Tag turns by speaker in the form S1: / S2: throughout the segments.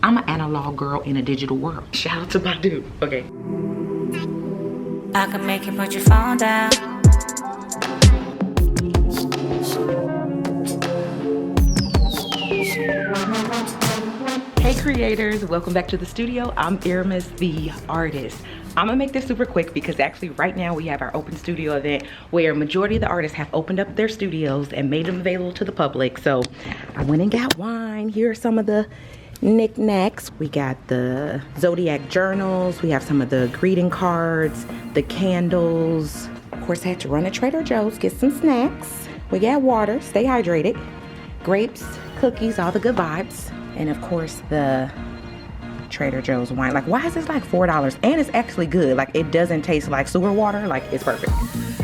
S1: I'm an analog girl in a digital world. Shout out to my dude. Okay.
S2: I can make you put your phone down.
S1: Hey creators, welcome back to the studio. I'm Aramis the artist. I'm gonna make this super quick because actually right now we have our open studio event where majority of the artists have opened up their studios and made them available to the public. So I went and got wine. Here are some of the knickknacks. We got the Zodiac journals. We have some of the greeting cards, the candles. Of course, I had to run to Trader Joe's, get some snacks. We got water, stay hydrated, grapes, cookies, all the good vibes. And of course the Trader Joe's wine. Like, why is this like $4? And it's actually good. Like, it doesn't taste like sewer water. Like, it's perfect.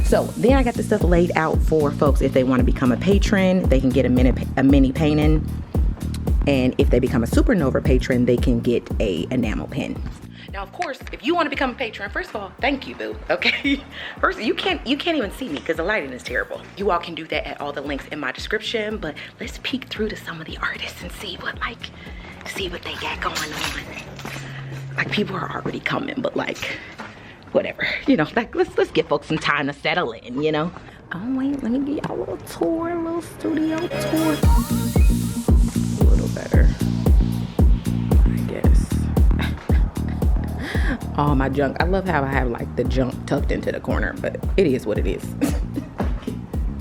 S1: So then I got the stuff laid out for folks. If they want to become a patron, they can get a mini painting. And if they become a Supernova patron, they can get a enamel pin. Now, of course, if you want to become a patron, first of all, thank you, boo. Okay. First, you can't even see me because the lighting is terrible. You all can do that at all the links in my description. But let's peek through to some of the artists and see what they got going on. Like, people are already coming, but like, whatever. You know, like let's give folks some time to settle in. You know. Oh wait, let me give y'all a little tour, a little studio tour. A little better, I guess. All my junk. I love how I have like the junk tucked into the corner, but it is what it is.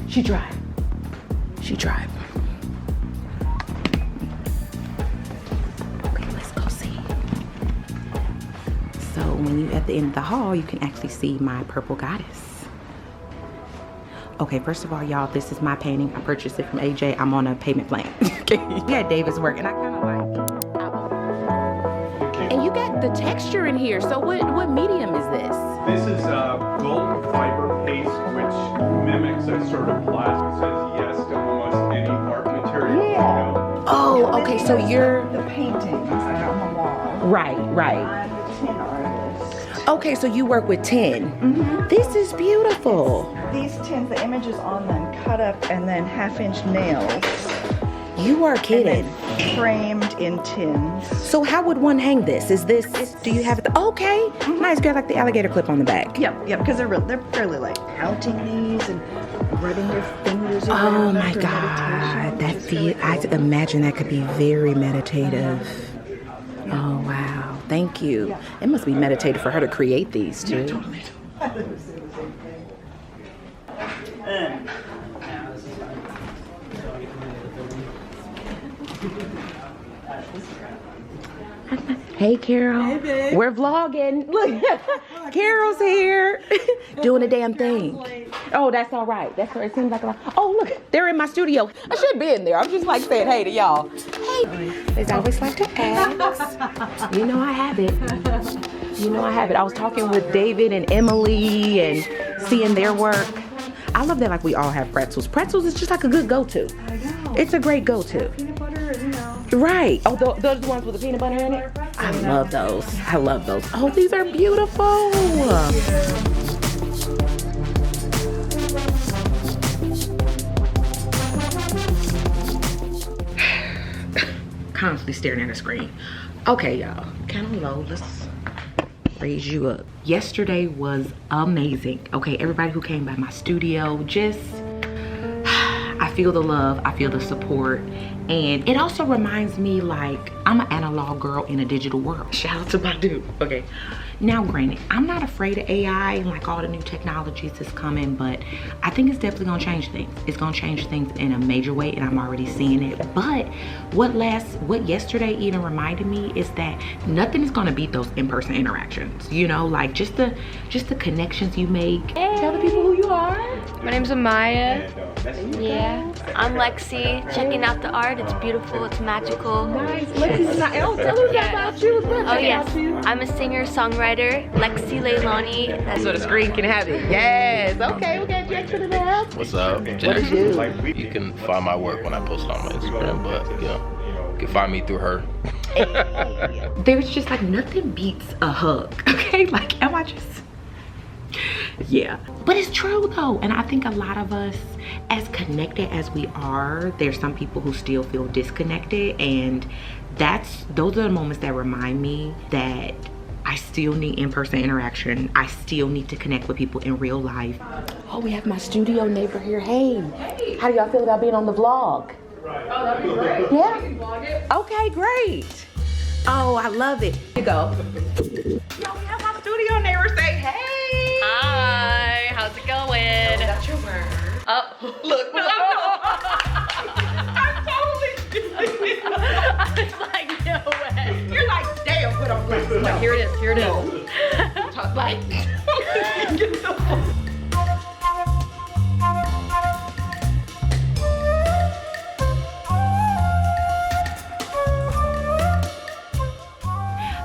S1: She tried. She tried. Okay, let's go see. So when you at the end of the hall, you can actually see my purple goddess. Okay, first of all, y'all, this is my painting. I purchased it from AJ. I'm on a payment plan. Okay, yeah, David's work, and I kind of like. And you got the texture in here. So what medium is this?
S3: This is golden fiber paste, which mimics a sort of plastic. It says yes to almost any art material.
S4: Yeah.
S3: You know?
S1: Oh, okay. So you're
S4: the paintings that are on the wall.
S1: right.
S4: I'm the tin artist.
S1: Okay, so you work with tin.
S4: Mm-hmm.
S1: This is beautiful.
S4: These tins, the images on them, cut up and then half-inch nails.
S1: You are
S4: And
S1: kidding.
S4: then framed in tins.
S1: So how would one hang this? Is this? Do you have it? Okay, nice. Got like the alligator clip on the back.
S4: Yep, because they're fairly like mounting these and rubbing your fingers
S1: Oh
S4: around
S1: my
S4: for
S1: God,
S4: meditation,
S1: I imagine that could be very meditative. Oh wow, thank you. It must be meditative for her to create these too. Hey Carol. Hey babe. We're vlogging. Look, Carol's here. Doing a damn thing. Oh, that's all right. That's what it seems like a lot. Oh, look, they're in my studio. I should be in there. I'm just like saying hey to y'all. Hey. They always like to ask. You know I have it. You know I have it. I was talking with David and Emily and seeing their work. I love that, like, we all have pretzels. Pretzels is just like a good go-to.
S4: I know.
S1: It's a great go-to.
S4: Peanut butter, you know.
S1: Right. Oh, those are the ones with the peanut butter in it? I love those. I love those. Oh, these are beautiful. Constantly staring at a screen. Okay, y'all. Kind of low. Let's raise you up. Yesterday was amazing. Okay, everybody who came by my studio, just I feel the love, I feel the support, and it also reminds me like I'm an analog girl in a digital world. Shout out to my dude. Okay, now granted, I'm not afraid of AI and like all the new technologies that's coming, but I think it's definitely gonna change things. It's gonna change things in a major way, and I'm already seeing it. But what yesterday even reminded me is that nothing is gonna beat those in-person interactions. You know, like just the connections you make. Hey. Tell the people who you are.
S5: My name's Amaya. Yeah. I'm Lexi. Checking out the art. It's beautiful. It's magical.
S1: Nice. Lexi's not. Oh, tell us about you.
S5: Oh yes. I'm a singer-songwriter. Lexi Leilani.
S1: So the screen can have it. Yes. Okay. We got Jackson in the house.
S6: What's up, Jackson? You can find my work when I post it on my Instagram, but you know, you can find me through her.
S1: There's just like nothing beats a hug. Okay, like am I just? Yeah, but it's true though, and I think a lot of us, as connected as we are, there's some people who still feel disconnected, and those are the moments that remind me that I still need in-person interaction. I still need to connect with people in real life. Oh, we have my studio neighbor here. Hey, how do y'all feel about being on the vlog?
S3: Oh, that'd be great.
S1: Yeah?
S3: You can vlog it.
S1: Okay, great. Oh, I love it. Here you go. Yo, we have my studio neighbor say, hey.
S5: Hi, how's it going?
S1: That's your word.
S5: Oh,
S1: Look, I'm totally stupid.
S5: I was like, no way.
S1: You're like, damn, put on glasses. No.
S5: Here it is, here it is.
S1: Talk like.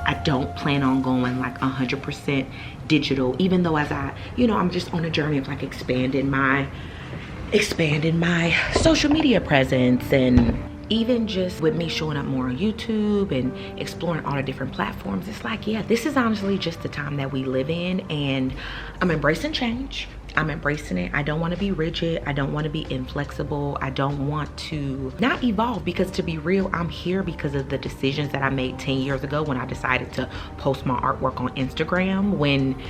S1: I don't plan on going like 100% digital, even though as I'm just on a journey of like expanding my social media presence, and even just with me showing up more on YouTube and exploring all the different platforms. It's like, yeah, this is honestly just the time that we live in, and I'm embracing change. I'm embracing it. I don't want to be rigid. I don't want to be inflexible. I don't want to not evolve, because to be real, I'm here because of the decisions that I made 10 years ago when I decided to post my artwork on Instagram. When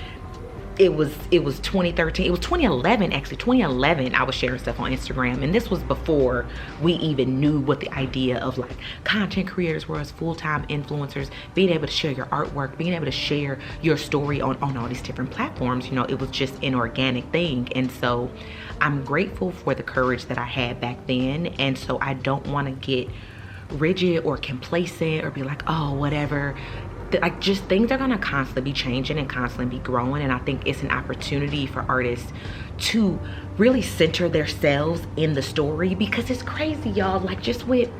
S1: it was 2013, it was 2011 actually. 2011 I was sharing stuff on Instagram, and this was before we even knew what the idea of like content creators were as full-time influencers, being able to share your artwork, being able to share your story on all these different platforms. It was just an organic thing. And so I'm grateful for the courage that I had back then, and so I don't want to get rigid or complacent or be like, oh, whatever. Like, just things are gonna constantly be changing and constantly be growing, and I think it's an opportunity for artists to really center themselves in the story, because it's crazy, y'all. Like, just with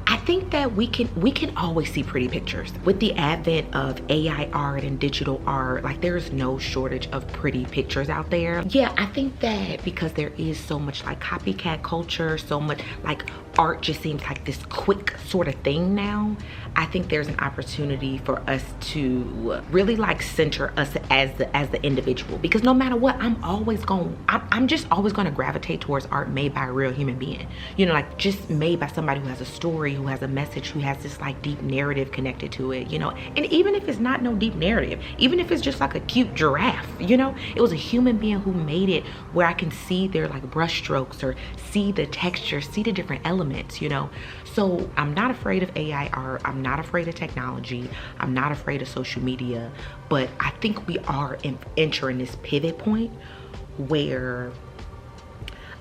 S1: I think that we can always see pretty pictures. With the advent of AI art and digital art, like, there's no shortage of pretty pictures out there. Yeah, I think that because there is so much like copycat culture, so much like art just seems like this quick sort of thing now. I think there's an opportunity for us to really like center us as the individual, because no matter what, I'm just always gonna gravitate towards art made by a real human being. Like, just made by somebody who has a story, who has a message, who has this like deep narrative connected to it, and even if it's not no deep narrative, even if it's just like a cute giraffe, it was a human being who made it, where I can see their like brush strokes or see the texture, see the different elements, So I'm not afraid of AI art. I'm not afraid of technology. I'm not afraid of social media, but I think we are entering this pivot point where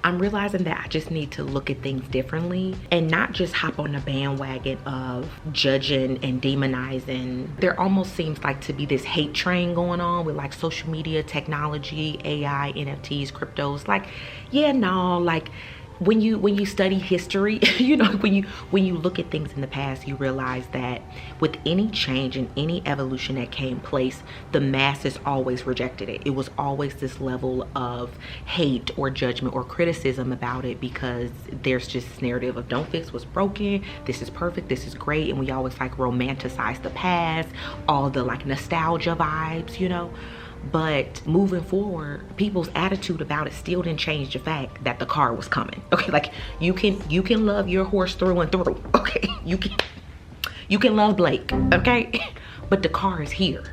S1: I'm realizing that I just need to look at things differently and not just hop on the bandwagon of judging and demonizing. There almost seems like to be this hate train going on with like social media, technology, AI, NFTs, cryptos. Like, yeah, no, like, when you study history, when you look at things in the past, you realize that with any change and any evolution that came place, the masses always rejected it. It was always this level of hate or judgment or criticism about it, because there's just this narrative of don't fix what's broken, this is perfect, this is great, and we always like romanticize the past, all the like nostalgia vibes, But moving forward, people's attitude about it still didn't change the fact that the car was coming. Okay, like, you can love your horse through and through. Okay, you can love Blake. Okay, but the car is here.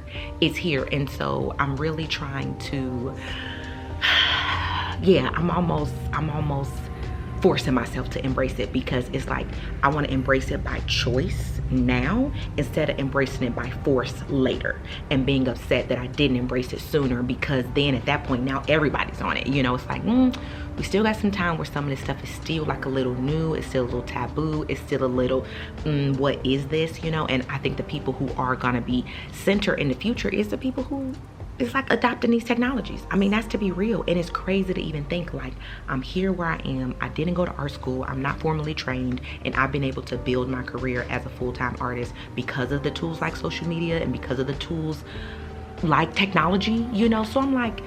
S1: It's here, and so I'm really trying to. Yeah, I'm almost forcing myself to embrace it, because it's like I want to embrace it by choice now instead of embracing it by force later and being upset that I didn't embrace it sooner, because then at that point now everybody's on it. It's like we still got some time where some of this stuff is still like a little new, it's still a little taboo, it's still a little what is this, and I think the people who are gonna be center in the future is the people who is like adopting these technologies. I mean, that's to be real. And it's crazy to even think like, I'm here where I am, I didn't go to art school, I'm not formally trained, and I've been able to build my career as a full-time artist because of the tools like social media and because of the tools like technology, So I'm like,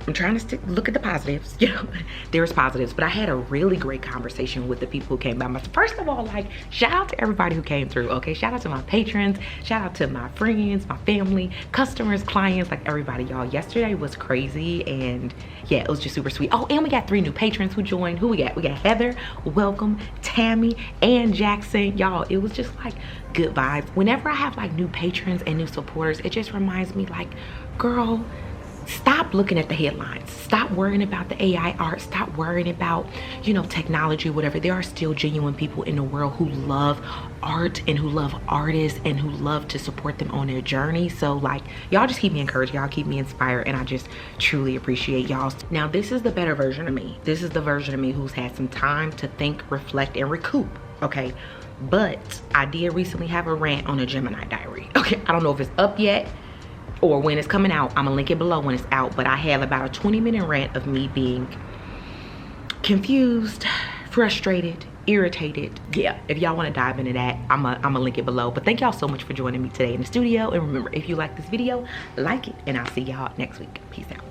S1: I'm trying to look at the positives, you know. There's positives, but I had a really great conversation with the people who came by. First of all, like, shout out to everybody who came through, okay? Shout out to my patrons, shout out to my friends, my family, customers, clients, like everybody, y'all. Yesterday was crazy, and yeah, it was just super sweet. Oh, and we got 3 new patrons who joined. Who we got? We got Heather, welcome, Tammy, and Jackson. Y'all, it was just like good vibes. Whenever I have like new patrons and new supporters, it just reminds me like, girl, stop looking at the headlines. Stop worrying about the AI art. Stop worrying about, you know, technology, whatever. There are still genuine people in the world who love art and who love artists and who love to support them on their journey. So like, y'all just keep me encouraged. Y'all keep me inspired, and I just truly appreciate y'all. Now, this is the better version of me. This is the version of me who's had some time to think, reflect, and recoup, okay? But I did recently have a rant on a Gemini diary. Okay, I don't know if it's up yet or when it's coming out. I'm gonna link it below when it's out, but I have about a 20-minute rant of me being confused, frustrated, irritated. Yeah, if y'all want to dive into that, I'm gonna link it below. But thank y'all so much for joining me today in the studio, and remember, if you like this video, like it, and I'll see y'all next week. Peace out.